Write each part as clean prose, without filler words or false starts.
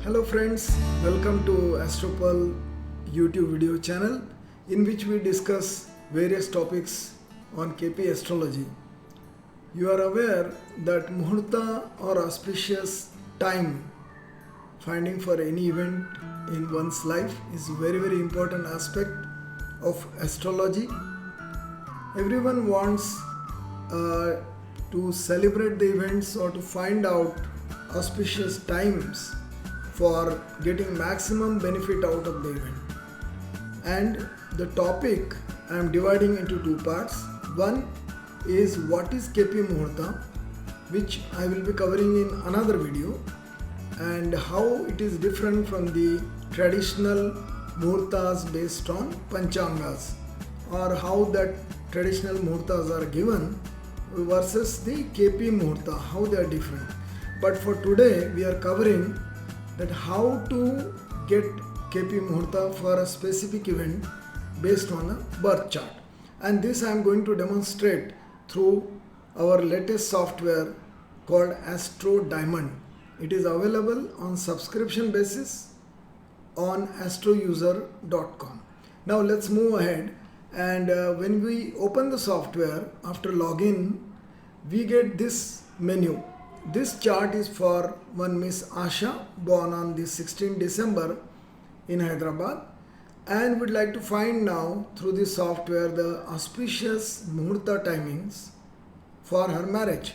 Hello friends, welcome to Astropal YouTube video channel in which we discuss various topics on KP astrology. You are aware that Muhurtha or auspicious time finding for any event in one's life is very important aspect of astrology. Everyone wants to celebrate the events or to find out auspicious times for getting maximum benefit out of the event. And the topic I am dividing into two parts. One is what is KP-Matchmaking, which I will be covering in another video, and how it is different from the traditional muhurtas based on panchangas, or how that traditional muhurtas are given versus the KP-Matchmaking, how they are different. But for today we are covering that how to get KP-Matchmaking for a specific event based on a birth chart. And this I am going to demonstrate through our latest software called Astro Diamond. It is available on subscription basis on astrouser.com. Now let's move ahead, and when we open the software after login, we get this menu. This chart is for one Miss Asha, born on the 16th December in Hyderabad, and would like to find now through this software the auspicious Muhurtha timings for her marriage.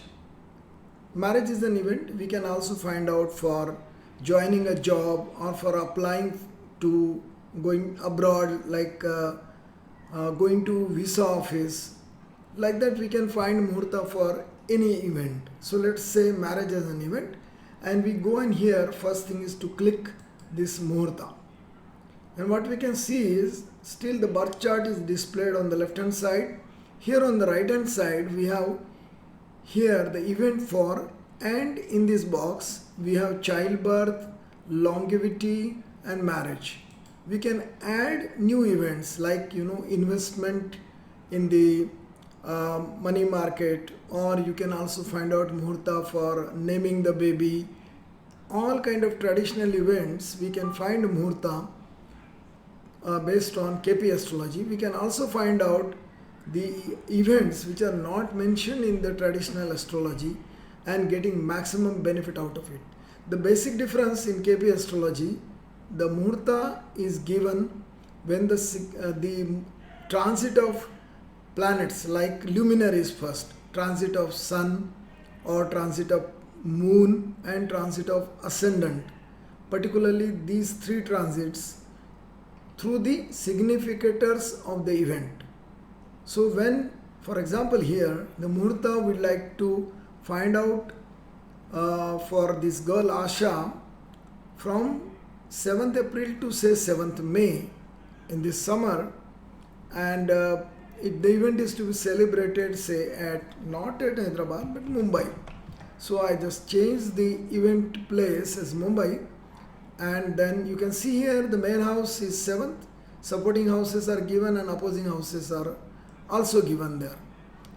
Marriage is an event. We can also find out for joining a job or for applying to going abroad, like going to visa office. Like that we can find Muhurtha for any event. So let's say marriage as an event, and we go in here. First thing is to click this Muhurtha, and what we can see is still the birth chart is displayed on the left hand side. Here on the right hand side we have here the event for, and in this box we have childbirth, longevity and marriage. We can add new events like investment in the money market, or you can also find out Muhurtha for naming the baby. All kind of traditional events we can find Muhurtha based on KP astrology. We can also find out the events which are not mentioned in the traditional astrology and getting maximum benefit out of it. The basic difference in KP astrology, the Muhurtha is given when the transit of planets like luminaries first, transit of sun or transit of moon and transit of ascendant, particularly these three transits through the significators of the event. So when, for example, here the Muhurtha would like to find out for this girl Asha from 7th April to say 7th May in this summer, and the event is to be celebrated say not at Hyderabad but Mumbai. So I just changed the event place as Mumbai, and then you can see here the main house is 7th, supporting houses are given and opposing houses are also given there.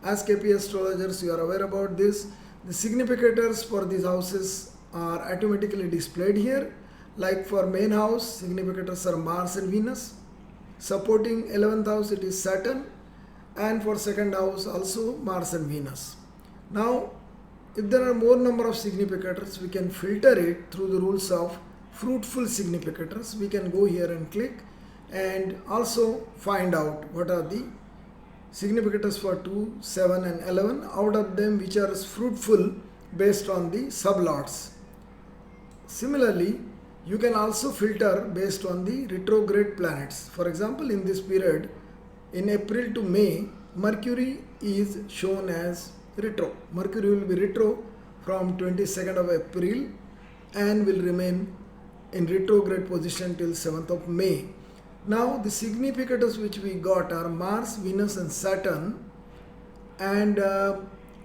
As KP astrologers, you are aware about this. The significators for these houses are automatically displayed here. Like for main house, significators are Mars and Venus. Supporting 11th house, it is Saturn, and for second house also Mars and Venus. Now if there are more number of significators, we can filter it through the rules of fruitful significators. We can go here and click and also find out what are the significators for 2, 7 and 11, out of them which are fruitful based on the sublots. Similarly, you can also filter based on the retrograde planets. For example, in this period in April to May, Mercury is shown as retro. Mercury will be retro from 22nd of April and will remain in retrograde position till 7th of May. Now the significators which we got are Mars, Venus and Saturn, and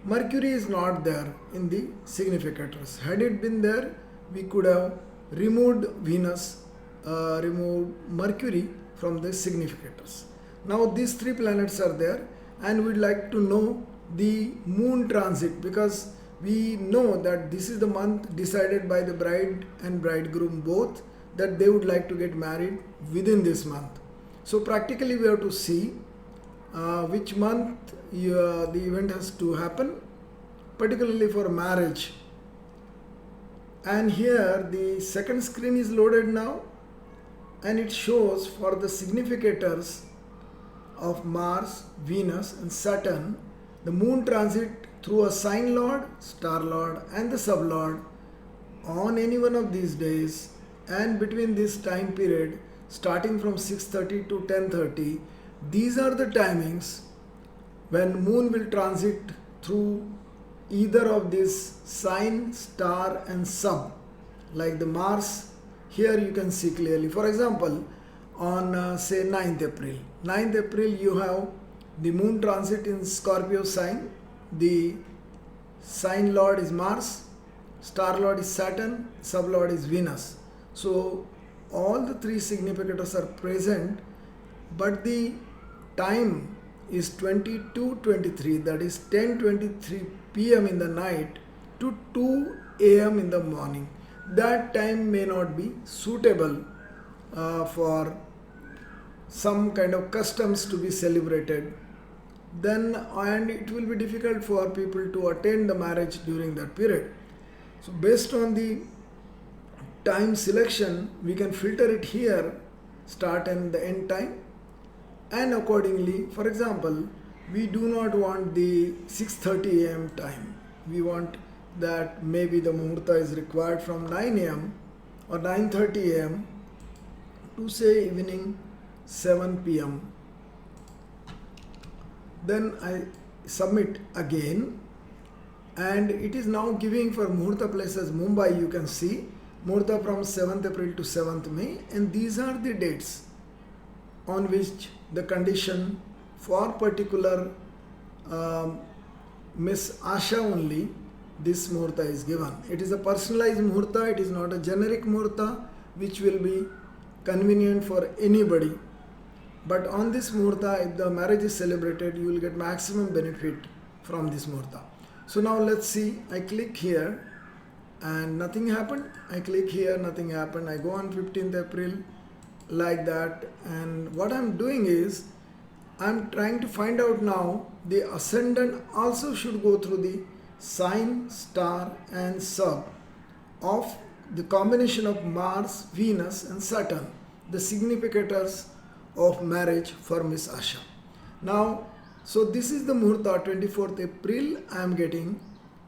Mercury is not there in the significators. Had it been there, we could have removed Venus, removed Mercury from the significators. Now these three planets are there, and we'd like to know the moon transit, because we know that this is the month decided by the bride and bridegroom both, that they would like to get married within this month. So practically we have to see which month the event has to happen, particularly for marriage. And here the second screen is loaded now, and it shows for the significators of Mars, Venus and Saturn, the moon transit through a sign lord, star lord and the sub lord on any one of these days, and between this time period starting from 6:30 to 10:30, these are the timings when moon will transit through either of these sign, star and sub. Like the Mars, here you can see clearly. For example, on say 9th April. 9th April you have the moon transit in Scorpio sign. The sign lord is Mars, star lord is Saturn, sub lord is Venus. So all the three significators are present, but the time is 22:23, that is 10:23 p.m. in the night to 2 a.m. in the morning. That time may not be suitable for some kind of customs to be celebrated. Then, and it will be difficult for people to attend the marriage during that period. So based on the time selection, we can filter it here, start and the end time, and accordingly, for example, we do not want the 6:30 a.m. time. We want that maybe the Muhurtha is required from 9 a.m. or 9:30 a.m. to say evening 7 p.m. Then I submit again, and it is now giving for Muhurtha places Mumbai. You can see Muhurtha from 7th April to 7th May, and these are the dates on which the condition for particular Miss Asha only this Muhurtha is given. It is a personalized Muhurtha, it is not a generic Muhurtha which will be convenient for anybody. But on this Muhurtha, if the marriage is celebrated, you will get maximum benefit from this Muhurtha. So now let's see, I click here and nothing happened. I click here, nothing happened. I go on 15th April like that, and what I'm doing is I'm trying to find out now the ascendant also should go through the sign, star and sub of the combination of Mars, Venus and Saturn, the significators of marriage for Miss Asha. Now, so this is the Muhurtha, 24th April. I am getting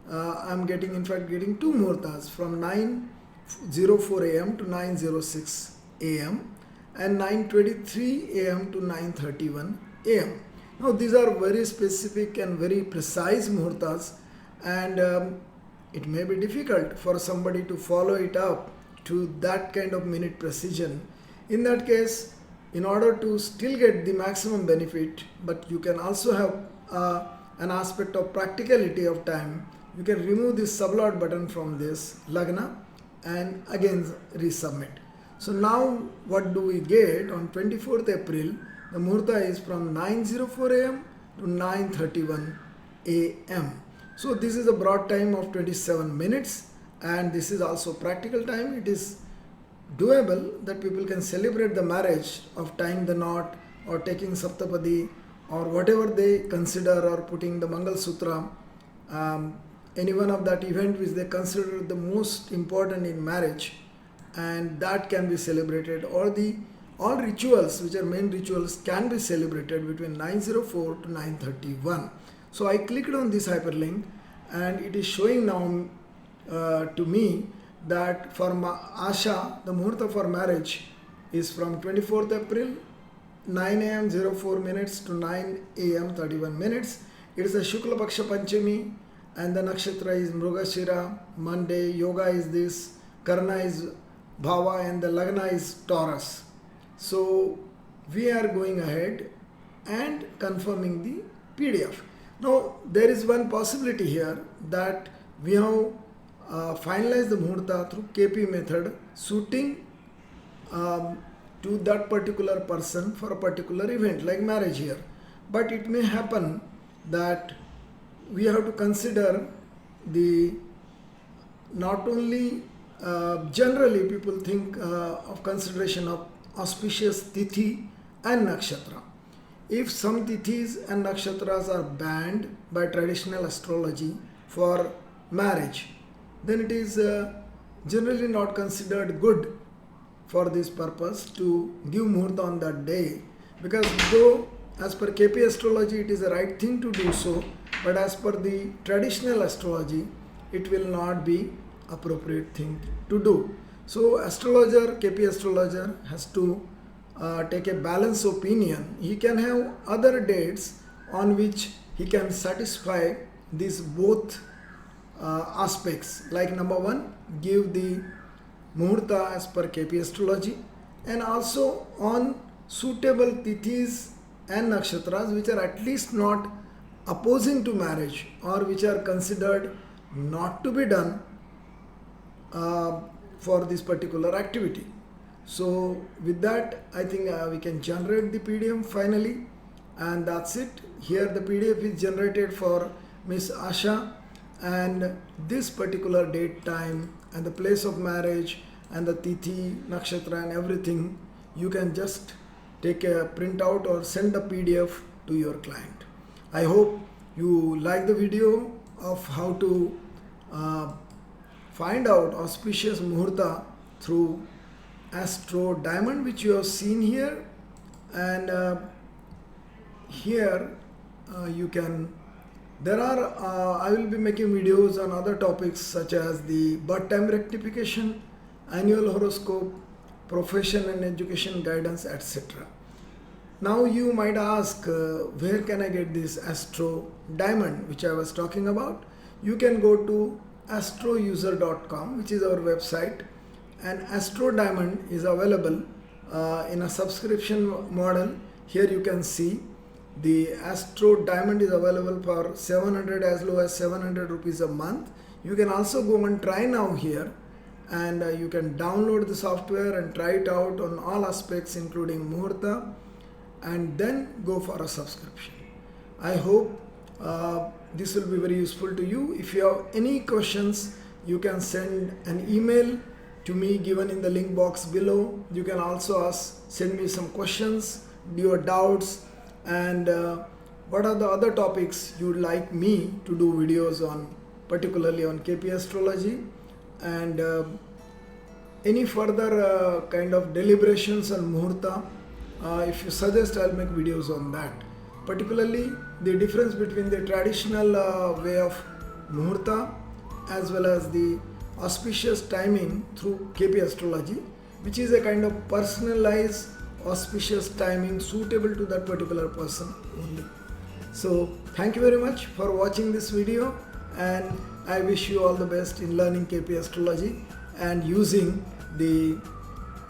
in fact getting two Muhurtas from 9:04 a.m. to 9:06 a.m. and 9:23 a.m. to 9:31 a.m. Now these are very specific and very precise Muhurtas, and it may be difficult for somebody to follow it up to that kind of minute precision. In that case, in order to still get the maximum benefit, but you can also have an aspect of practicality of time, you can remove this sublord button from this Lagna and again resubmit. So now what do we get? On 24th April, the Muhurta is from 9:04 a.m. to 9:31 a.m. So this is a broad time of 27 minutes, and this is also practical time. It is doable that people can celebrate the marriage of tying the knot or taking Saptapadi or whatever they consider, or putting the Mangal Sutra, any one of that event which they consider the most important in marriage, and that can be celebrated, or all rituals which are main rituals can be celebrated between 9:04 to 9:31. So I clicked on this hyperlink, and it is showing now to me that for Asha, the Muhurta for marriage is from 24th April 9 a.m. 04 minutes to 9 a.m. 31 minutes. It is a Shukla Paksha Panchami, and the nakshatra is Mrugashira. Monday, yoga is this, Karna is Bhava, and the Lagna is Taurus. So we are going ahead and confirming the PDF. Now there is one possibility here that we have finalized the Muhurta through KP method, suiting to that particular person for a particular event like marriage here. But it may happen that we have to consider the not only generally people think of consideration of auspicious tithi and nakshatra. If some tithis and nakshatras are banned by traditional astrology for marriage, then it is generally not considered good for this purpose to give muhurta on that day, because though as per KP astrology it is the right thing to do so, but as per the traditional astrology it will not be appropriate thing to do. So astrologer, KP astrologer has to take a balanced opinion. He can have other dates on which he can satisfy these both aspects, like number one, give the muhurta as per KP astrology, and also on suitable tithis and nakshatras which are at least not opposing to marriage or which are considered not to be done for this particular activity. So with that, I think we can generate the PDF finally, and that's it. Here the PDF is generated for Miss Asha, and this particular date, time and the place of marriage and the tithi, nakshatra and everything, you can just take a printout or send a PDF to your client. I hope you like the video of how to find out auspicious muhurta through Astro Diamond, which you have seen here, and here you can, there are I will be making videos on other topics such as the birth time rectification, annual horoscope, profession and education guidance, etc. Now you might ask, where can I get this Astro Diamond which I was talking about? You can go to astrouser.com, which is our website, and Astro Diamond is available in a subscription model. Here you can see the Astro Diamond is available for 700 as low as 700 rupees a month. You can also go and try now here, and you can download the software and try it out on all aspects including muhurta, and then go for a subscription. I hope this will be very useful to you. If you have any questions, you can send an email to me given in the link box below. You can also send me some questions, your doubts, and what are the other topics you would like me to do videos on, particularly on KP astrology, and any further kind of deliberations on muhurta. If you suggest, I'll make videos on that, particularly the difference between the traditional way of muhurta as well as the auspicious timing through KP astrology, which is a kind of personalized auspicious timing suitable to that particular person only. So thank you very much for watching this video, and I wish you all the best in learning KP astrology and using the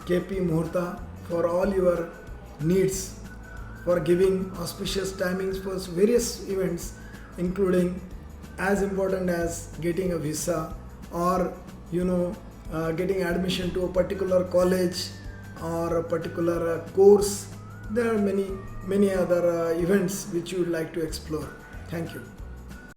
KP Muhurta for all your needs for giving auspicious timings for various events, including as important as getting a visa or getting admission to a particular college or a particular course. There are many other events which you would like to explore. Thank you.